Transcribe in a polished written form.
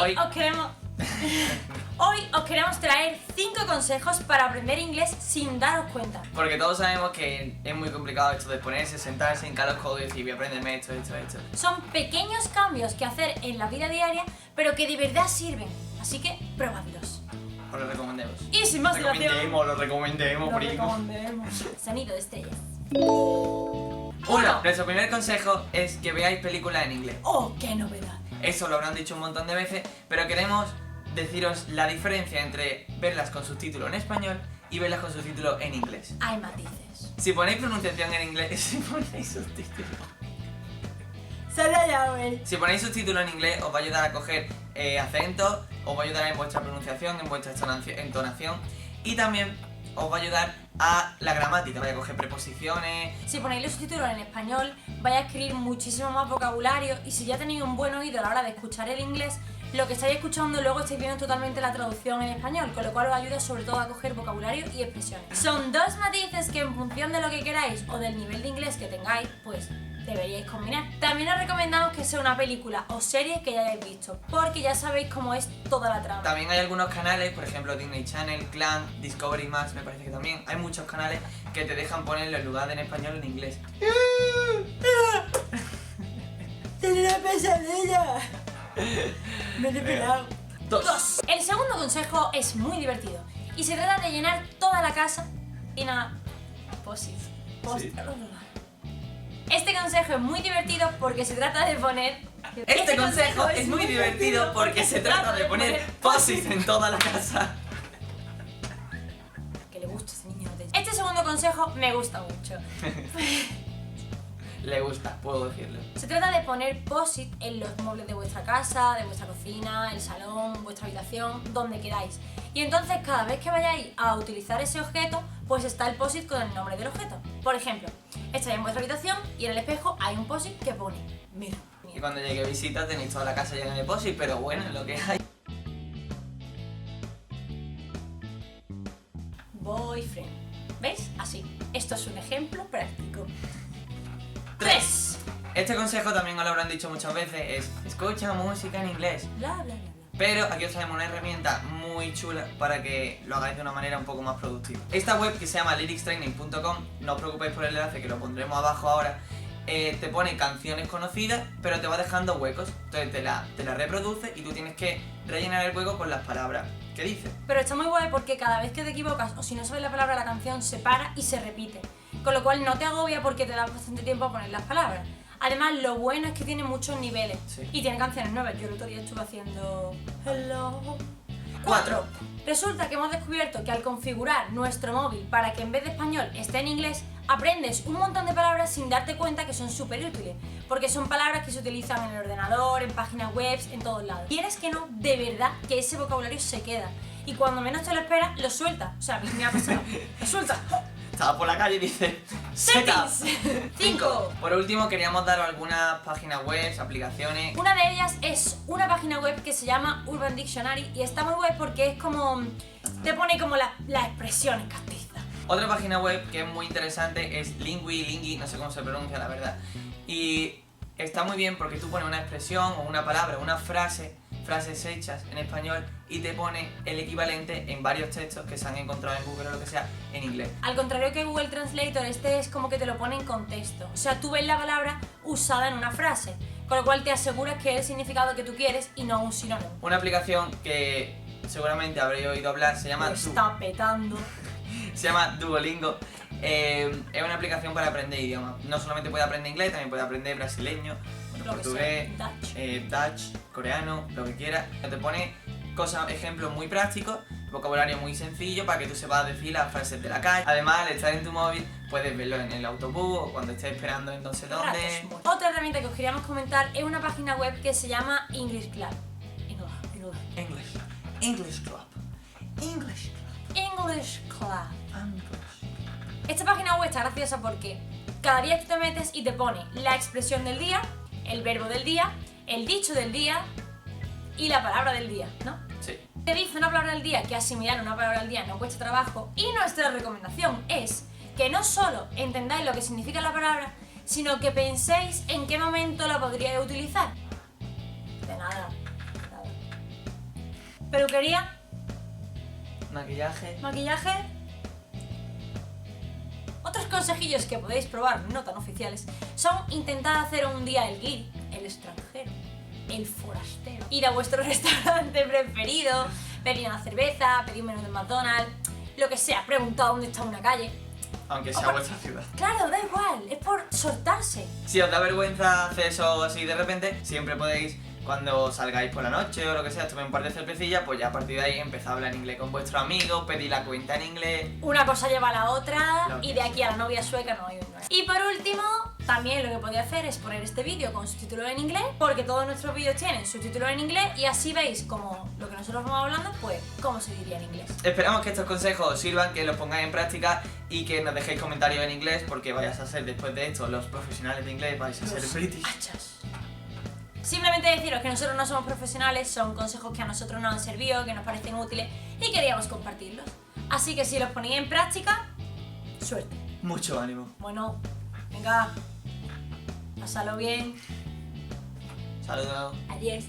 Hoy os queremos traer 5 consejos para aprender inglés sin daros cuenta. Porque todos sabemos que es muy complicado esto de ponerse, sentarse, hincar los codos y decir voy a aprenderme esto. Son pequeños cambios que hacer en la vida diaria, pero que de verdad sirven. Así que probadlos. Os lo recomendemos. Y sin más dilación, Lo recomendemos, primo. Sonido de estrellas. 1. Nuestro primer consejo es que veáis películas en inglés. ¡Oh, qué novedad! Eso lo habrán dicho un montón de veces, pero queremos deciros la diferencia entre verlas con subtítulos en español y verlas con subtítulos en inglés. Hay matices. Si ponéis pronunciación en inglés, si ponéis subtítulos en inglés, os va a ayudar a coger acentos, os va a ayudar en vuestra pronunciación, en vuestra entonación y también os va a ayudar a la gramática, vais a coger preposiciones. Si ponéis los subtítulos en español, vais a adquirir muchísimo más vocabulario y si ya tenéis un buen oído a la hora de escuchar el inglés, lo que estáis escuchando luego estáis viendo totalmente la traducción en español, con lo cual os ayuda sobre todo a coger vocabulario y expresiones. Son dos matices que en función de lo que queráis o del nivel de inglés que tengáis, pues deberíais combinar. También os recomendamos que sea una película o serie que ya hayáis visto, porque ya sabéis cómo es toda la trama. También hay algunos canales, por ejemplo Disney Channel, Clan, Discovery Max, me parece que también hay muchos canales que te dejan ponerlo en lugar de en español en inglés. ¡Tiene una pesadilla! Me he depilado. 2. El segundo consejo es muy divertido y se trata de llenar toda la casa y nada. Post-it. Este consejo es muy divertido porque se trata de poner... Este consejo es muy divertido porque se trata de poner post-its en toda la casa. Que le gusta a ese niño. Este segundo consejo me gusta mucho. Le gusta, puedo decirlo. Se trata de poner post-it en los muebles de vuestra casa, de vuestra cocina, el salón, vuestra habitación, donde queráis. Y entonces cada vez que vayáis a utilizar ese objeto, pues está el post-it con el nombre del objeto. Por ejemplo, estáis en vuestra habitación y en el espejo hay un post-it que pone mira. Y cuando llegue visita tenéis toda la casa llena de post-it, pero bueno, es lo que hay. Boyfriend. ¿Veis? Así. Esto es un ejemplo práctico. 3. Este consejo también os lo habrán dicho muchas veces, es escucha música en inglés. Bla, bla, bla, bla. Pero aquí os traemos una herramienta muy chula para que lo hagáis de una manera un poco más productiva. Esta web que se llama lyricstraining.com, no os preocupéis por el enlace que lo pondremos abajo ahora, te pone canciones conocidas, pero te va dejando huecos. Entonces te la reproduce y tú tienes que rellenar el hueco con las palabras que dice. Pero está muy guay porque cada vez que te equivocas o si no sabes la palabra de la canción se para y se repite. Con lo cual no te agobia porque te da bastante tiempo a poner las palabras. Además, lo bueno es que tiene muchos niveles y tiene canciones nuevas. Yo el otro día estuve haciendo Hello. 4. Resulta que hemos descubierto que al configurar nuestro móvil para que en vez de español esté en inglés, aprendes un montón de palabras sin darte cuenta que son súper útiles. Porque son palabras que se utilizan en el ordenador, en páginas web, en todos lados. Quieres que no, de verdad, que ese vocabulario se queda. Y cuando menos te lo esperas, lo suelta. O sea, a mí me ha pasado. Lo suelta. Estaba por la calle y dice Settings. 5. Por último queríamos daros algunas páginas web, aplicaciones. Una de ellas es una página web que se llama Urban Dictionary y está muy guay porque es como... te pone como las expresiones castizas. Otra página web que es muy interesante es Lingui, no sé cómo se pronuncia la verdad. Y está muy bien porque tú pones una expresión o una palabra, una frase, frases hechas en español y te pone el equivalente en varios textos que se han encontrado en Google o lo que sea en inglés. Al contrario que Google Translator, este es como que te lo pone en contexto. O sea, tú ves la palabra usada en una frase, con lo cual te aseguras que es el significado que tú quieres y no un sinónimo. Una aplicación que seguramente habréis oído hablar se llama... Lo está petando. Se llama Duolingo. Es una aplicación para aprender idiomas. No solamente puede aprender inglés, también puede aprender brasileño, portugués, Dutch, coreano, lo que quieras. Te pone cosas, ejemplos muy prácticos, vocabulario muy sencillo para que tú sepas decir las frases de la calle. Además, al estar en tu móvil, puedes verlo en el autobús o cuando estés esperando en no sé dónde. Otra herramienta que os queríamos comentar es una página web que se llama English Club. English Club. Esta página web está graciosa porque cada día tú te metes y te pone la expresión del día, el verbo del día, el dicho del día y la palabra del día, ¿no? Sí. Te dice una palabra del día que asimilar una palabra del día no cuesta trabajo y nuestra recomendación es que no solo entendáis lo que significa la palabra, sino que penséis en qué momento la podríais utilizar. De nada. peluquería, Maquillaje. maquillaje. Otros consejillos que podéis probar, no tan oficiales, son intentar hacer un día el guiri, el extranjero, el forastero. Ir a vuestro restaurante preferido, pedir una cerveza, pedir un menú de McDonald's, lo que sea, preguntar dónde está una calle. Aunque sea vuestra ciudad. Claro, da igual, es por soltarse. Si os da vergüenza hacer eso así de repente, siempre podéis, cuando salgáis por la noche o lo que sea, tomar un par de cervecillas, pues ya a partir de ahí empezar a hablar en inglés con vuestros amigos, pedir la cuenta en inglés. Una cosa lleva a la otra Lo que y de aquí a la novia sueca no hay una. Y por último, también lo que podéis hacer es poner este vídeo con subtítulos en inglés, porque todos nuestros vídeos tienen subtítulos en inglés y así veis como lo que nosotros vamos hablando, pues cómo se diría en inglés. Esperamos que estos consejos os sirvan, que los pongáis en práctica y que nos dejéis comentarios en inglés, porque vayas a ser después de esto los profesionales de inglés, vais a ser british. Hachas. Simplemente deciros que nosotros no somos profesionales, son consejos que a nosotros nos han servido, que nos parecen útiles y queríamos compartirlos. Así que si los ponéis en práctica, suerte. Mucho ánimo. Bueno, venga, pásalo bien. Saludos. Adiós.